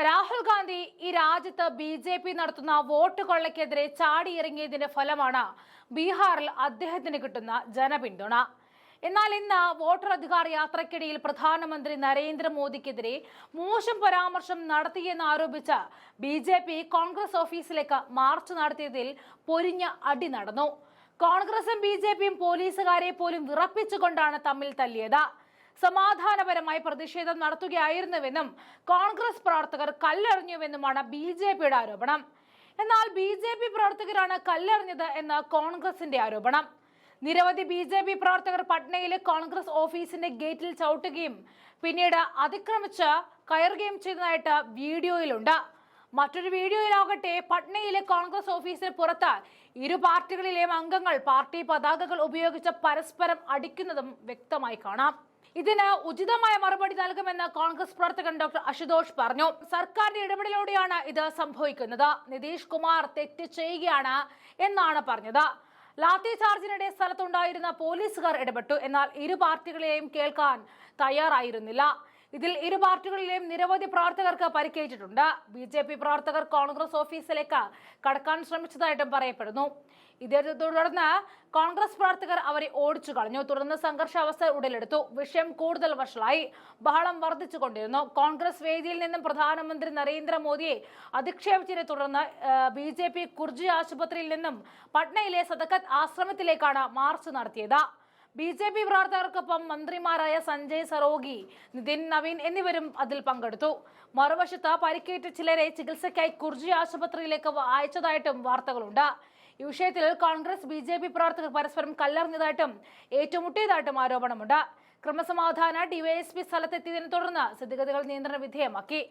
രാഹുൽ ഗാന്ധി ഈ രാജ്യത്ത് ബി.ജെ.പി. നടത്തുന്ന വോട്ട് കൊള്ളയ്ക്കെതിരെ ചാടിയിറങ്ങിയതിന്റെ ഫലമാണ് ബീഹാറിൽ അദ്ദേഹത്തിന് കിട്ടുന്ന ജനപിന്തുണ. എന്നാൽ ഇന്ന് വോട്ടർ അധികാർ യാത്രയ്ക്കിടയിൽ പ്രധാനമന്ത്രി നരേന്ദ്രമോദിക്കെതിരെ മോശം പരാമർശം നടത്തിയെന്ന് ആരോപിച്ച് ബി.ജെ.പി. കോൺഗ്രസ് ഓഫീസിലേക്ക് മാർച്ച് നടത്തിയതിൽ പൊരിഞ്ഞ അടി നടന്നു. കോൺഗ്രസും ബി.ജെ.പിയും പോലീസുകാരെ പോലും വിറപ്പിച്ചുകൊണ്ടാണ് തമ്മിൽ തല്ലിയത്. സമാധാനപരമായി പ്രതിഷേധം നടത്തുകയായിരുന്നുവെന്നും കോൺഗ്രസ് പ്രവർത്തകർ കല്ലെറിഞ്ഞുവെന്നുമാണ് ബി.ജെ.പിയുടെ ആരോപണം. എന്നാൽ ബി.ജെ.പി. പ്രവർത്തകരാണ് കല്ലെറിഞ്ഞത് എന്ന് കോൺഗ്രസിന്റെ ആരോപണം. നിരവധി ബി.ജെ.പി. പ്രവർത്തകർ പട്നയിലെ കോൺഗ്രസ് ഓഫീസിന്റെ ഗേറ്റിൽ ചവിട്ടുകയും പിന്നീട് അതിക്രമിച്ച് കയറുകയും ചെയ്തതായിട്ട് വീഡിയോയിലുണ്ട്. മറ്റൊരു വീഡിയോയിലാകട്ടെ പട്നയിലെ കോൺഗ്രസ് ഓഫീസിന് പുറത്ത് ഇരു പാർട്ടികളിലെയും അംഗങ്ങൾ പാർട്ടി പതാകകൾ ഉപയോഗിച്ച് പരസ്പരം അടിക്കുന്നതും വ്യക്തമായി കാണാം. ഇതിന് ഉചിതമായ മറുപടി നൽകുമെന്ന് കോൺഗ്രസ് പ്രവർത്തകൻ ഡോക്ടർ അശുതോഷ് പറഞ്ഞു. സർക്കാരിന്റെ ഇടപെടലോടെയാണ് ഇത് സംഭവിക്കുന്നത്. നിതീഷ് കുമാർ തെറ്റ് ചെയ്യുകയാണ് എന്നാണ് പറഞ്ഞത്. ലാത്തി ചാർജിനിടെ സ്ഥലത്തുണ്ടായിരുന്ന പോലീസുകാർ ഇടപെട്ടു. എന്നാൽ ഇരു പാർട്ടികളെയും കേൾക്കാൻ തയ്യാറായിരുന്നില്ല. ഇതിൽ ഇരു പാർട്ടികളിലെയും നിരവധി പ്രവർത്തകർക്ക് പരിക്കേറ്റിട്ടുണ്ട്. ബി.ജെ.പി. പ്രവർത്തകർ കോൺഗ്രസ് ഓഫീസിലേക്ക് കടക്കാൻ ശ്രമിച്ചതായിട്ടും പറയപ്പെടുന്നു. ഇതേ തുടർന്ന് കോൺഗ്രസ് പ്രവർത്തകർ അവരെ ഓടിച്ചു കളഞ്ഞു. തുടർന്ന് സംഘർഷാവസ്ഥ ഉടലെടുത്തു. വിഷയം കൂടുതൽ വഷളായി. ബഹളം വർദ്ധിച്ചുകൊണ്ടിരുന്നു. കോൺഗ്രസ് വേദിയിൽ നിന്നും പ്രധാനമന്ത്രി നരേന്ദ്രമോദിയെ അധിക്ഷേപിച്ചതിനെ തുടർന്ന് ബി.ജെ.പി. കുർജി ആശുപത്രിയിൽ നിന്നും പട്നയിലെ സദക്കത്ത് ആശ്രമത്തിലേക്കാണ് മാർച്ച് നടത്തിയത്. ബി.ജെ.പി. പ്രവർത്തകർക്കൊപ്പം മന്ത്രിമാരായ സഞ്ജയ് സറോഗി, നിതിൻ നവീൻ എന്നിവരും അതിൽ പങ്കെടുത്തു. മറുവശത്ത് പരിക്കേറ്റ ചിലരെ ചികിത്സയ്ക്കായി കുർജി ആശുപത്രിയിലേക്ക് അയച്ചതായിട്ടും വാർത്തകളുണ്ട്. ഈ വിഷയത്തിൽ കോൺഗ്രസ് ബി.ജെ.പി. പ്രവർത്തകർ പരസ്പരം കല്ലെറിഞ്ഞതായിട്ടും ഏറ്റുമുട്ടിയതായിട്ടും ആരോപണമുണ്ട്. ക്രമസമാധാന ഡിവൈഎസ്പി സ്ഥലത്തെത്തിയതിനെ തുടർന്ന് സ്ഥിതിഗതികൾ നിയന്ത്രണ വിധേയമാക്കി.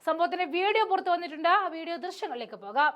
സംഭവത്തിന്റെ വീഡിയോ പുറത്തു വന്നിട്ടുണ്ട്. ആ വീഡിയോ ദൃശ്യങ്ങളിലേക്ക് പോകാം.